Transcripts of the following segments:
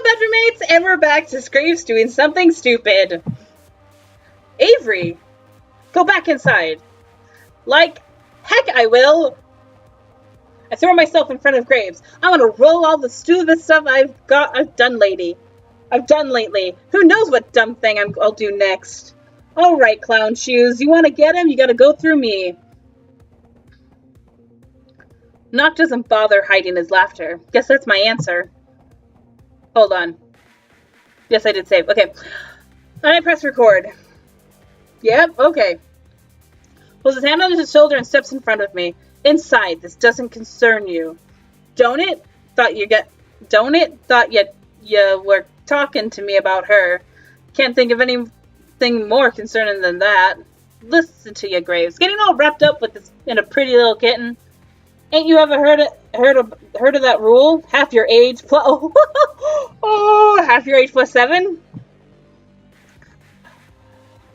bedroom mates, and we're back to Graves doing something stupid. Avery, go back inside. Like, heck I will. I throw myself in front of Graves. I want to roll all the stupid stuff I've done lately. Who knows what dumb thing I'll do next. All right, clown shoes. You want to get him? You got to go through me. Nock doesn't bother hiding his laughter. Guess that's my answer. Hold on. Yes, I did save. Okay. And I press record. Yep, okay. Pulls his hand on his shoulder and steps in front of me. Inside, this doesn't concern you. Don't it? Thought you were talking to me about her. Can't think of anything more concerning than that. Listen to you, Graves. Getting all wrapped up with this in a pretty little kitten. Ain't you ever heard of that rule? Half your age plus half your age plus 7?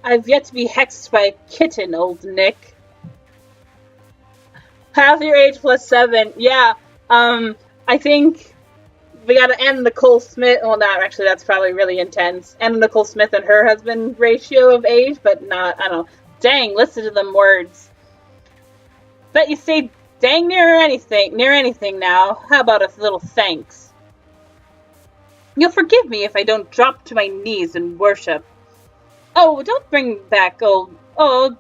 I've yet to be hexed by a kitten, old Nick. Half your age plus 7. Yeah. I think we gotta end Nicole Smith. Well, not actually. That's probably really intense. End Nicole Smith and her husband ratio of age, but not. I don't know. Dang, listen to them words. Bet you stayed dang near anything now. How about a little thanks? You'll forgive me if I don't drop to my knees and worship. Oh, don't bring back old. Oh,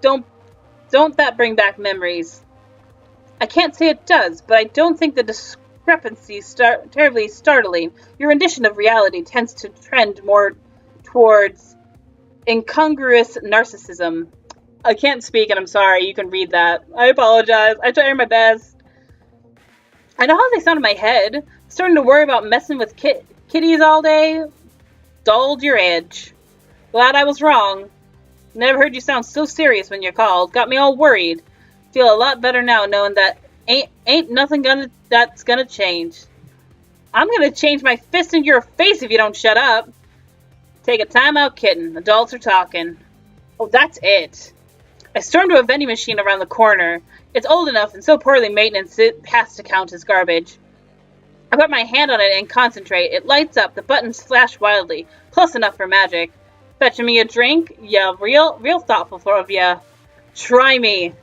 don't that bring back memories? I can't say it does, but I don't think the discrepancy terribly startling. Your rendition of reality tends to trend more towards incongruous narcissism. I can't speak, and I'm sorry. You can read that. I apologize. I tried my best. I know how they sound in my head. Starting to worry about messing with kitties all day. Dulled your edge. Glad I was wrong. Never heard you sound so serious when you called. Got me all worried. Feel a lot better now knowing that ain't nothing that's gonna change. I'm gonna change my fist in your face if you don't shut up. Take a time out, kitten. Adults are talking. Oh, that's it. I stormed to a vending machine around the corner. It's old enough and so poorly maintenance it has to count as garbage. I put my hand on it and concentrate. It lights up. The buttons flash wildly. Plus enough for magic. Fetching me a drink? Yeah, real thoughtful of ya. Try me.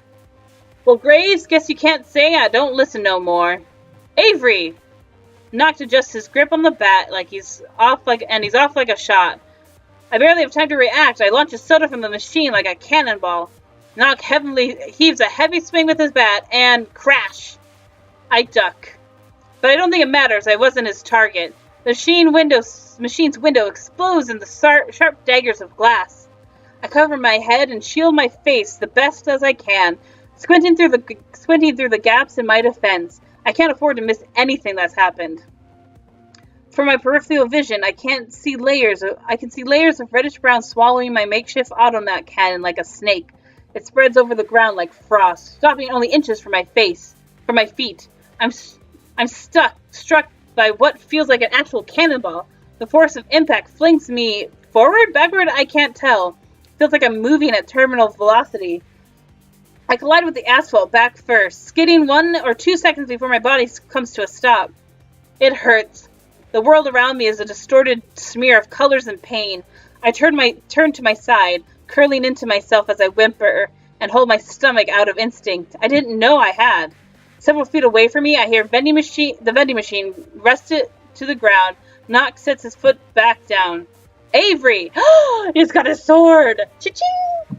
Well, Graves, guess you can't say I don't listen no more. Avery! Nock adjusts his grip on the bat like he's off like a shot. I barely have time to react. I launch a soda from the machine like a cannonball. Nock heaves a heavy swing with his bat, and crash! I duck. But I don't think it matters. I wasn't his target. The machine's window explodes in the sharp daggers of glass. I cover my head and shield my face the best as I can, squinting through the gaps in my defense. I can't afford to miss anything that's happened. From my peripheral vision, I can see layers of reddish-brown swallowing my makeshift automat cannon like a snake. It spreads over the ground like frost, stopping only inches from my feet. I'm struck by what feels like an actual cannonball. The force of impact flings me forward, backward, I can't tell. Feels like I'm moving at terminal velocity. I collide with the asphalt back first, skidding 1 or 2 seconds before my body comes to a stop. It hurts. The world around me is a distorted smear of colors and pain. I turn to my side, curling into myself as I whimper and hold my stomach out of instinct. I didn't know I had. Several feet away from me, I hear the vending machine rusted to the ground. Nock sets his foot back down. Avery! He's got a sword! Cha-ching!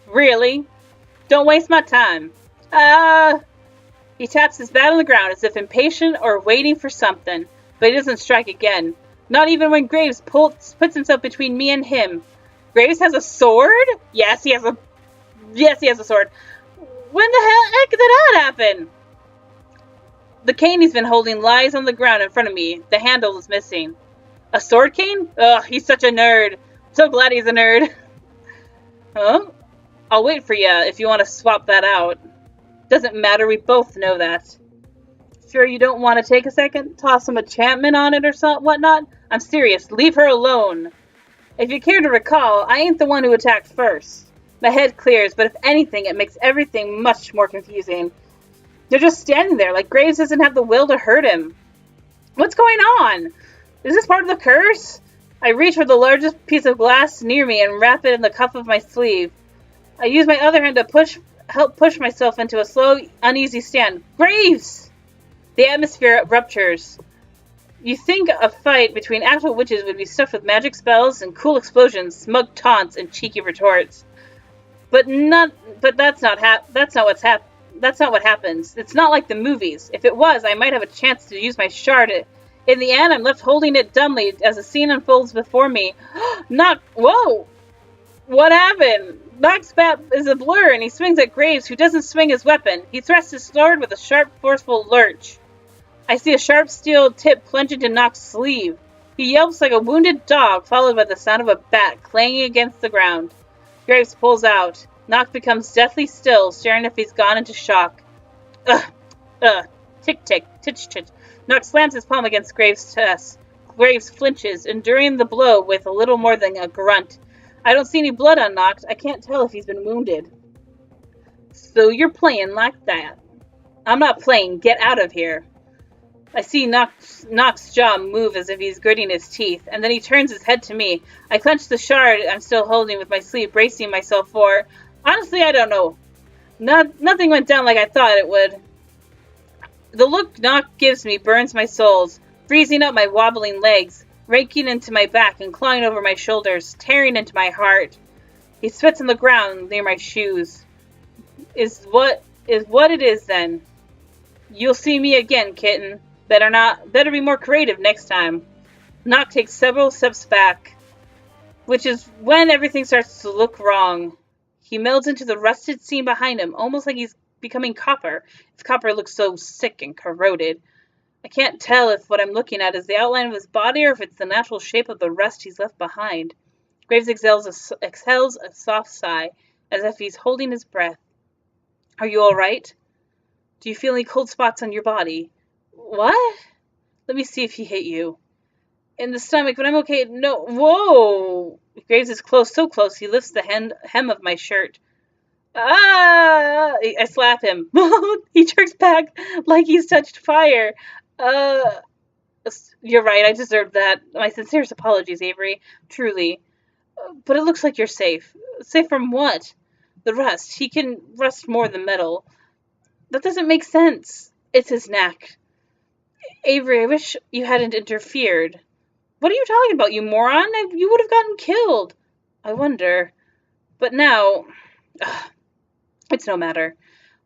Really? Don't waste my time. He taps his bat on the ground as if impatient or waiting for something, but he doesn't strike again. Not even when Graves puts himself between me and him. Graves has a sword? Yes, he has a sword. When the heck did that happen? The cane he's been holding lies on the ground in front of me. The handle is missing. A sword cane? Ugh, he's such a nerd. So glad he's a nerd. Huh? I'll wait for you if you want to swap that out. Doesn't matter, we both know that. Sure you don't want to take a second? Toss some enchantment on it or whatnot? I'm serious, leave her alone. If you care to recall, I ain't the one who attacked first. My head clears, but if anything, it makes everything much more confusing. They're just standing there, like Graves doesn't have the will to hurt him. What's going on? Is this part of the curse? I reach for the largest piece of glass near me and wrap it in the cuff of my sleeve. I use my other hand to help push myself into a slow, uneasy stand. Graves! The atmosphere ruptures. You think a fight between actual witches would be stuffed with magic spells and cool explosions, smug taunts, and cheeky retorts. But that's not what happens. It's not like the movies. If it was, I might have a chance to use my shard. In the end, I'm left holding it dumbly as the scene unfolds before me. Whoa! What happened? Nock's bat is a blur, and he swings at Graves, who doesn't swing his weapon. He thrusts his sword with a sharp, forceful lurch. I see a sharp steel tip plunge into Nock's sleeve. He yelps like a wounded dog, followed by the sound of a bat clanging against the ground. Graves pulls out. Nock becomes deathly still, staring as if he's gone into shock. Tick-tick, titch-titch. Nock slams his palm against Graves' chest. Graves flinches, enduring the blow with a little more than a grunt. I don't see any blood on Nock. I can't tell if he's been wounded. So you're playing like that. I'm not playing. Get out of here. I see Nock's jaw move as if he's gritting his teeth, and then he turns his head to me. I clench the shard I'm still holding with my sleeve, bracing myself for... Honestly, I don't know. Nothing went down like I thought it would. The look Nock gives me burns my soles, freezing up my wobbling legs, raking into my back and clawing over my shoulders, tearing into my heart. He spits on the ground near my shoes. Is what it is then. You'll see me again, kitten. Better be more creative next time. Nock takes several steps back, which is when everything starts to look wrong. He melds into the rusted scene behind him, almost like he's becoming copper. His copper looks so sick and corroded. I can't tell if what I'm looking at is the outline of his body or if it's the natural shape of the rust he's left behind. Graves exhales a soft sigh, as if he's holding his breath. Are you all right? Do you feel any cold spots on your body? What? Let me see if he hit you. In the stomach, but I'm okay. No. Whoa! Graves is close, so close, he lifts the hem of my shirt. Ah! I slap him. He jerks back like he's touched fire. You're right, I deserved that. My sincerest apologies, Avery. Truly. But it looks like you're safe. Safe from what? The rust. He can rust more than metal. That doesn't make sense. It's his knack. Avery, I wish you hadn't interfered. What are you talking about, you moron? You would have gotten killed. I wonder. But now... it's no matter.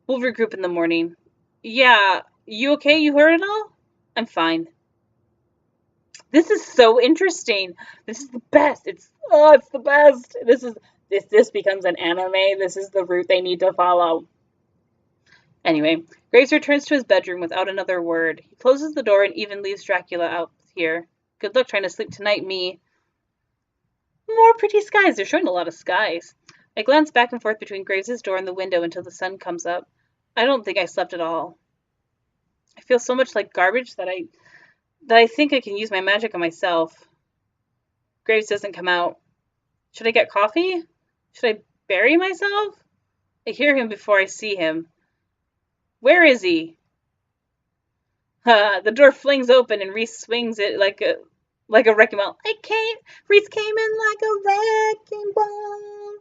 We'll regroup in the morning. Yeah, you okay? You heard it all? I'm fine. This is so interesting. This is the best. It's the best. This becomes an anime. This is the route they need to follow. Anyway, Graves returns to his bedroom without another word. He closes the door and even leaves Dracula out here. Good luck trying to sleep tonight, me. More pretty skies. They're showing a lot of skies. I glance back and forth between Graves' door and the window until the sun comes up. I don't think I slept at all. I feel so much like garbage that I think I can use my magic on myself. Graves doesn't come out. Should I get coffee? Should I bury myself? I hear him before I see him. Where is he? The door flings open and Reese swings it like a wrecking ball. Reese came in like a wrecking ball.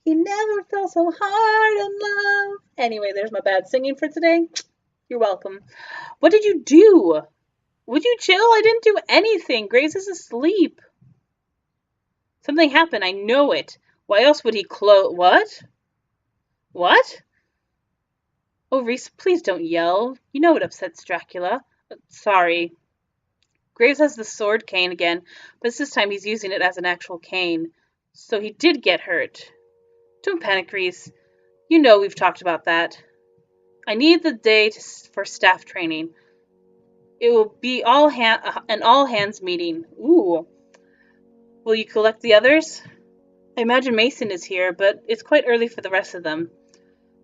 He never felt so hard in love. Anyway, there's my bad singing for today. You're welcome. What did you do? Would you chill? I didn't do anything. Graves is asleep. Something happened. I know it. Why else would he What? What? Oh, Reese, please don't yell. You know it upsets Dracula. Sorry. Graves has the sword cane again, but this time he's using it as an actual cane. So he did get hurt. Don't panic, Reese. You know we've talked about that. I need the day for staff training. It will be an all-hands meeting. Ooh. Will you collect the others? I imagine Mason is here, but it's quite early for the rest of them.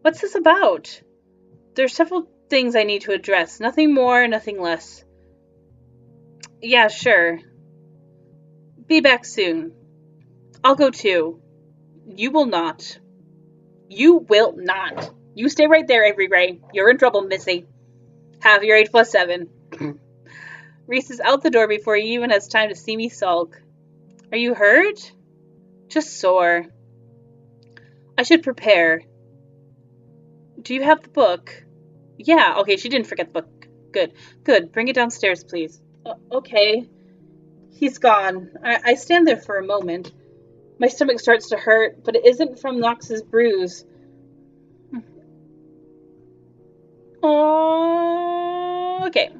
What's this about? There's several things I need to address. Nothing more, nothing less. Yeah, sure. Be back soon. I'll go too. You will not. You will not. You stay right there, Avery Gray. You're in trouble, Missy. Have your 8+7. Reese is out the door before he even has time to see me sulk. Are you hurt? Just sore. I should prepare. Do you have the book? Yeah, okay, she didn't forget the book. Good, good. Bring it downstairs, please. Okay. He's gone. I stand there for a moment. My stomach starts to hurt, but it isn't from Knox's bruise. Oh, okay.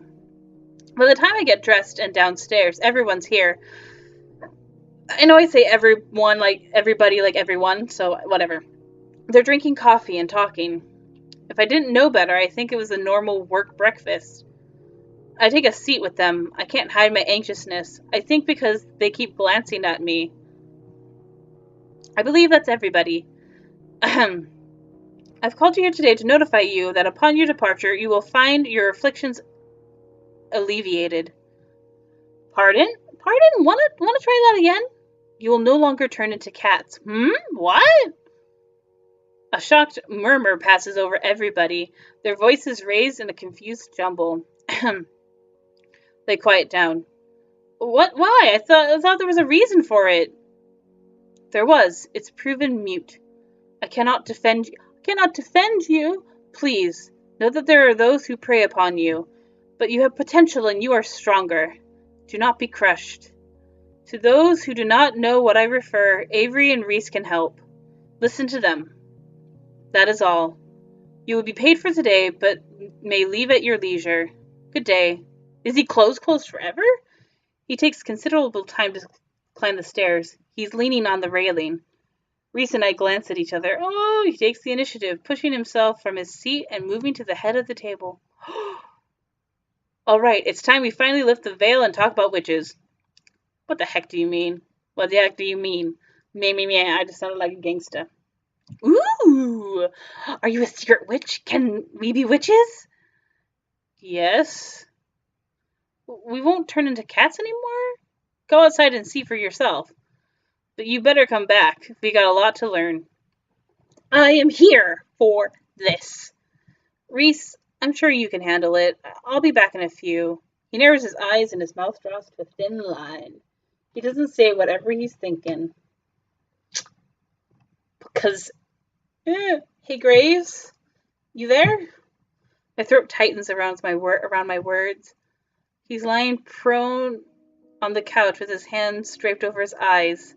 By the time I get dressed and downstairs, everyone's here. I know I say everyone like everybody like everyone, so whatever. They're drinking coffee and talking. If I didn't know better, I think it was a normal work breakfast. I take a seat with them. I can't hide my anxiousness. I think because they keep glancing at me. I believe that's everybody. Ahem. I've called you here today to notify you that upon your departure, you will find your afflictions alleviated. Pardon? Pardon? Wanna try that again? You will no longer turn into cats. What? A shocked murmur passes over everybody, their voices raised in a confused jumble. They quiet down. What? Why? I thought there was a reason for it. There was. It's proven mute. I cannot defend you. I cannot defend you. Please, know that there are those who prey upon you, but you have potential and you are stronger. Do not be crushed. To those who do not know what I refer, Avery and Reese can help. Listen to them. That is all. You will be paid for today, but may leave at your leisure. Good day. Is he closed forever? He takes considerable time to climb the stairs. He's leaning on the railing. Reese and I glance at each other. Oh, he takes the initiative, pushing himself from his seat and moving to the head of the table. All right, it's time we finally lift the veil and talk about witches. What the heck do you mean? What the heck do you mean? Me, I just sounded like a gangster. Ooh! Are you a secret witch? Can we be witches? Yes. We won't turn into cats anymore? Go outside and see for yourself. But you better come back. We got a lot to learn. I am here for this. Reese, I'm sure you can handle it. I'll be back in a few. He narrows his eyes and his mouth draws to a thin line. He doesn't say whatever he's thinking. Because, hey Graves, you there? My throat tightens around my words. He's lying prone on the couch with his hands draped over his eyes.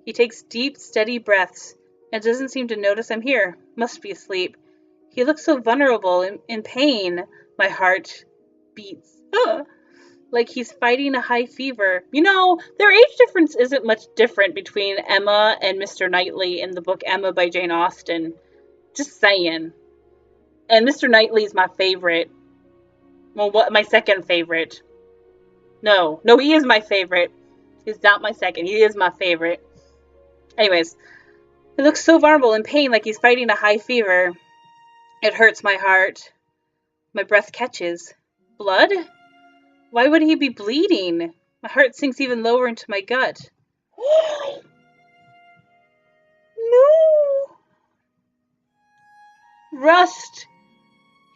He takes deep, steady breaths and doesn't seem to notice I'm here. Must be asleep. He looks so vulnerable, in pain. My heart beats. Like he's fighting a high fever. You know, their age difference isn't much different between Emma and Mr. Knightley in the book Emma by Jane Austen. Just saying. And Mr. Knightley is my favorite. Well, my second favorite. No, he is my favorite. He's not my second. He is my favorite. Anyways, he looks so vulnerable in pain like he's fighting a high fever. It hurts my heart. My breath catches. Blood? Why would he be bleeding? My heart sinks even lower into my gut. No! Rust!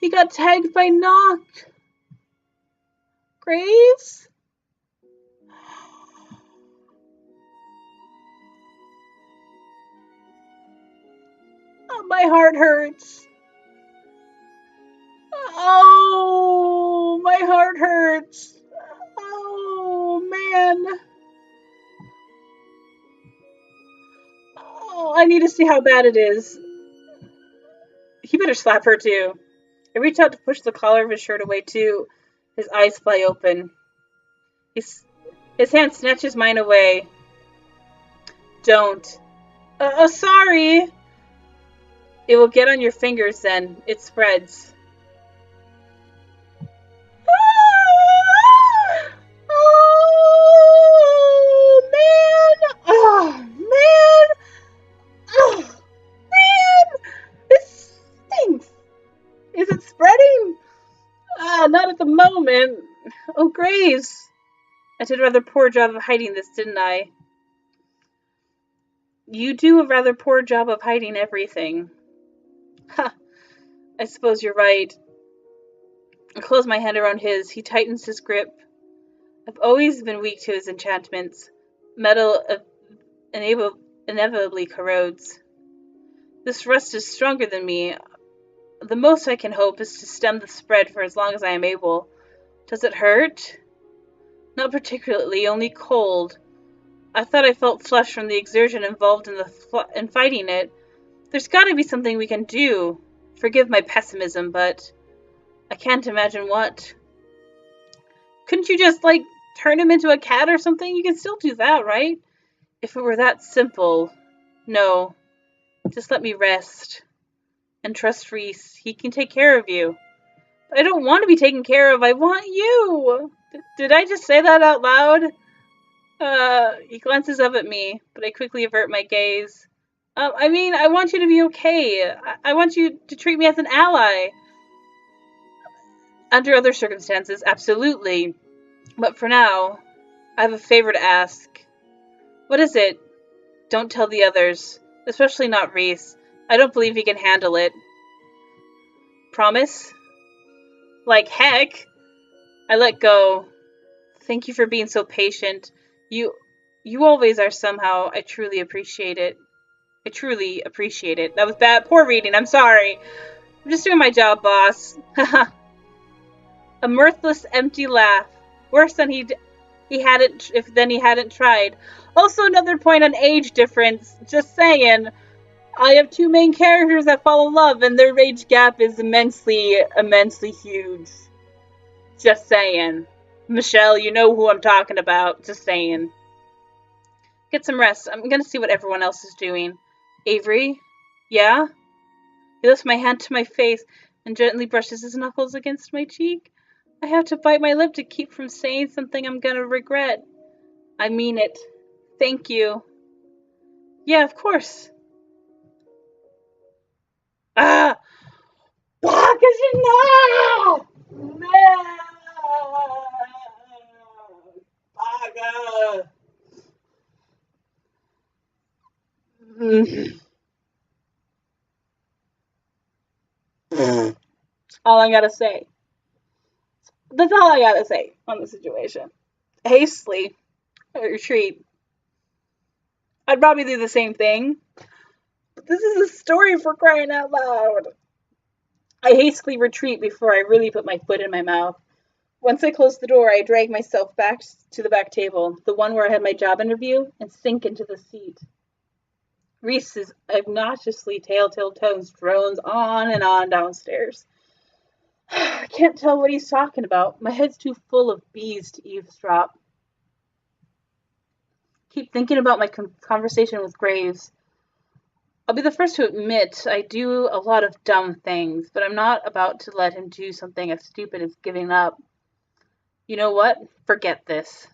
He got tagged by Knock. Graves? Oh, my heart hurts. Oh, my heart hurts. Oh, man. Oh, I need to see how bad it is. He better slap her, too. I reach out to push the collar of his shirt away, too. His eyes fly open. His hand snatches mine away. Don't. Sorry. It will get on your fingers then. It spreads. Oh, man. Oh, man. Oh, man. This stinks. Is it spreading? Not at the moment. Oh, Graves. I did a rather poor job of hiding this, didn't I? You do a rather poor job of hiding everything. Ha. I suppose you're right. I close my hand around his. He tightens his grip. I've always been weak to his enchantments. Metal inevitably corrodes. This rust is stronger than me. The most I can hope is to stem the spread for as long as I am able. Does it hurt? Not particularly, only cold. I thought I felt flesh from the exertion involved in fighting it. There's gotta be something we can do. Forgive my pessimism, but I can't imagine what. Couldn't you just, turn him into a cat or something? You can still do that, right? If it were that simple. No. Just let me rest. And trust Reese. He can take care of you. But I don't want to be taken care of. I want you. Did I just say that out loud? He glances up at me, but I quickly avert my gaze. I want you to be okay. I want you to treat me as an ally. Under other circumstances, absolutely. But for now, I have a favor to ask. What is it? Don't tell the others, especially not Reese. I don't believe he can handle it. Promise? Like heck. I let go. Thank you for being so patient. You always are somehow. I truly appreciate it. That was bad. Poor reading. I'm sorry. I'm just doing my job, boss. A mirthless, empty laugh. Worse than he hadn't tried. Also, another point on age difference. Just saying. I have two main characters that fall in love, and their age gap is immensely, immensely huge. Just saying. Michelle, you know who I'm talking about. Just saying. Get some rest. I'm gonna see what everyone else is doing. Avery? Yeah? He lifts my hand to my face and gently brushes his knuckles against my cheek. I have to bite my lip to keep from saying something I'm gonna regret. I mean it. Thank you. Yeah, of course. Ah! Bakashina! No! Baka! All I gotta say. That's all I gotta say on the situation. Hastily retreat. I'd probably do the same thing. But this is a story, for crying out loud. I hastily retreat before I really put my foot in my mouth. Once I close the door, I drag myself back to the back table, the one where I had my job interview, and sink into the seat. Reese's obnoxiously telltale tones drones on and on downstairs. I can't tell what he's talking about. My head's too full of bees to eavesdrop. Keep thinking about my conversation with Graves. I'll be the first to admit I do a lot of dumb things, but I'm not about to let him do something as stupid as giving up. You know what? Forget this.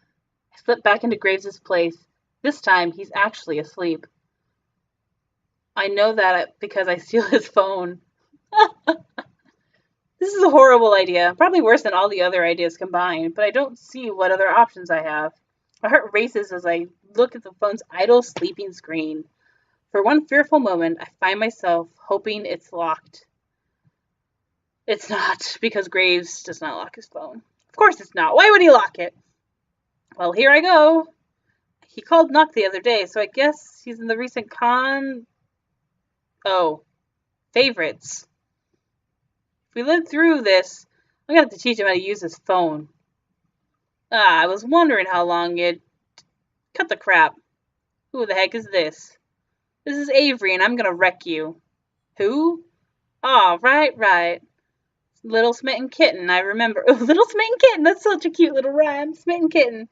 I slip back into Graves' place. This time, he's actually asleep. I know that because I steal his phone. This is a horrible idea, probably worse than all the other ideas combined, but I don't see what other options I have. My heart races as I look at the phone's idle, sleeping screen. For one fearful moment, I find myself hoping it's locked. It's not, because Graves does not lock his phone. Of course it's not. Why would he lock it? Well, here I go. He called Knock the other day, so I guess he's in the recent favorites. If we live through this, I'm going to have to teach him how to use his phone. I was wondering how long you'd... Cut the crap. Who the heck is this? This is Avery, and I'm going to wreck you. Who? Oh, right. Little Smitten Kitten, I remember. Oh, Little Smitten Kitten, that's such a cute little rhyme. Smitten Kitten.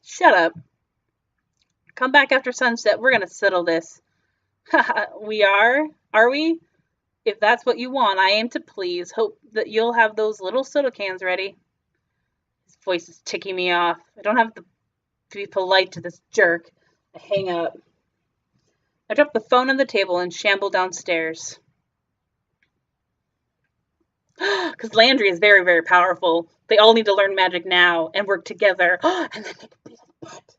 Shut up. Come back after sunset, we're going to settle this. We are? Are we? If that's what you want, I aim to please. Hope that you'll have those little soda cans ready. His voice is ticking me off. I don't have to be polite to this jerk. I hang up. I drop the phone on the table and shamble downstairs. Because Landry is very, very powerful. They all need to learn magic now and work together. And then they can beat his butt.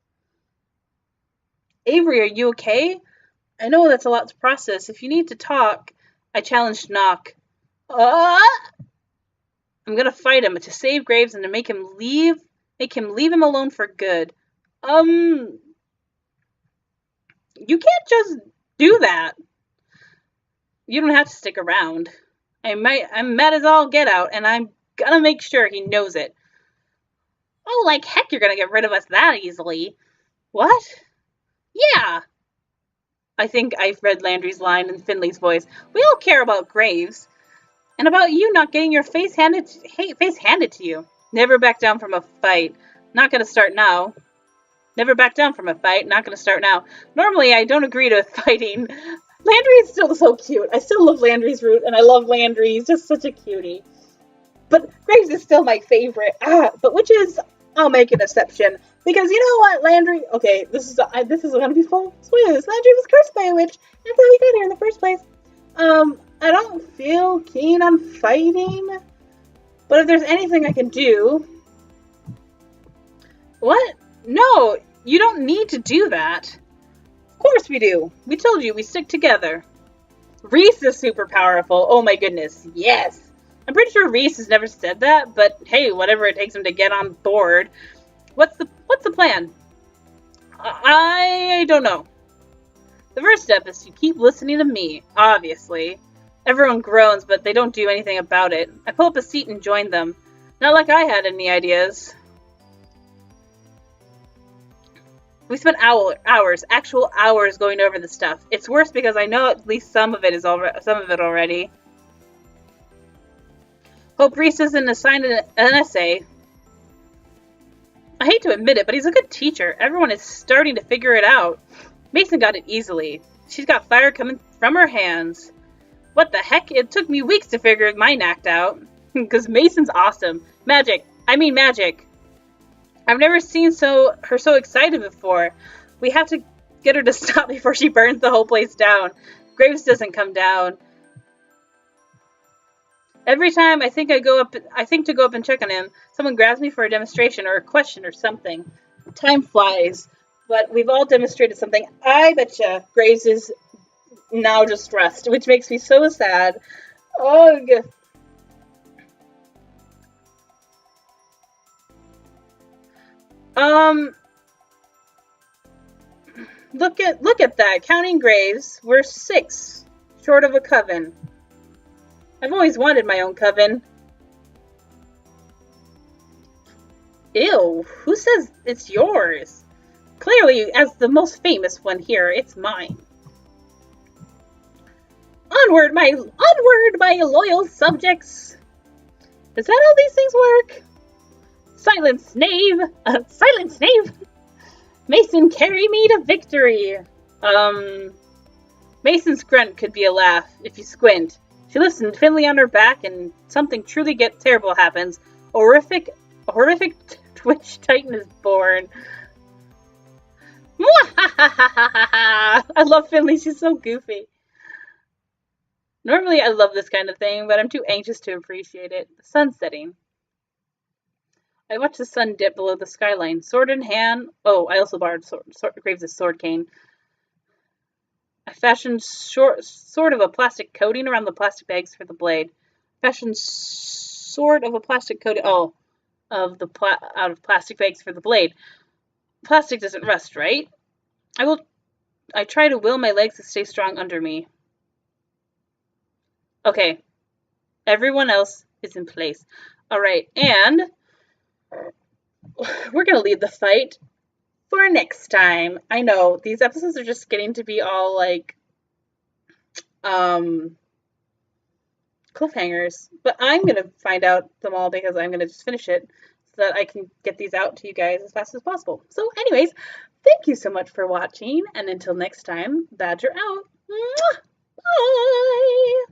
Avery, are you okay? I know that's a lot to process. If you need to talk... I challenged Knock. I'm gonna fight him to save Graves and to make him leave Make him leave him alone for good. You can't just do that. You don't have to stick around. I'm mad as all get out, and I'm gonna make sure he knows it. Oh, like heck you're gonna get rid of us that easily. What? Yeah. I think I've read Landry's line in Finley's voice. We all care about Graves. And about you not getting your face handed to you. Never back down from a fight. Not gonna start now. Never back down from a fight. Not gonna start now. Normally, I don't agree to fighting. Landry is still so cute. I still love Landry's route, and I love Landry. He's just such a cutie. But Graves is still my favorite. But witches, I'll make an exception. Because you know what, Landry... Okay, this is going to be full spoilers. Landry was cursed by a witch. That's how he got here in the first place. I don't feel keen on fighting. But if there's anything I can do... What? No, you don't need to do that. Of course we do. We told you we stick together. Reese is super powerful. Oh my goodness, yes. I'm pretty sure Reese has never said that, but hey, whatever it takes him to get on board. What's the plan? I don't know. The first step is to keep listening to me, obviously. Everyone groans, but they don't do anything about it. I pull up a seat and join them. Not like I had any ideas. We spent hours, actual hours, going over the stuff. It's worse because I know at least some of it already. Hope Reese isn't assigned an essay. I hate to admit it, but he's a good teacher. Everyone is starting to figure it out. Mason got it easily. She's got fire coming from her hands. What the heck? It took me weeks to figure mine act out. Because Mason's awesome. Magic. I mean magic. I've never seen her so excited before. We have to get her to stop before she burns the whole place down. Graves doesn't come down. Every time I think to go up and check on him, someone grabs me for a demonstration or a question or something. Time flies, but we've all demonstrated something. I betcha Graves is now distressed, which makes me so sad. Ugh. Look at that. Counting Graves, we're 6 short of a coven. I've always wanted my own coven. Ew, who says it's yours? Clearly, as the most famous one here, it's mine. Onward, my loyal subjects. Is that how these things work? Silence, knave! Silence, knave! Mason, carry me to victory! Mason's grunt could be a laugh, if you squint. She lifts Finley on her back, and something truly terrible happens. A horrific Twitch Titan is born. I love Finley, she's so goofy. Normally I love this kind of thing, but I'm too anxious to appreciate it. The sun's setting. I watch the sun dip below the skyline, sword in hand. Oh, I also borrowed Graves' sword cane. I fashioned sort of a plastic coating around the plastic bags for the blade. Fashioned sort of a plastic coating. Oh, out of plastic bags for the blade. Plastic doesn't rust, right? I try to will my legs to stay strong under me. Okay. Everyone else is in place. Alright, and we're going to leave the fight for next time. I know, these episodes are just getting to be all, like, cliffhangers. But I'm going to find out them all because I'm going to just finish it so that I can get these out to you guys as fast as possible. So, anyways, thank you so much for watching, and until next time, Badger out. Mwah! Bye!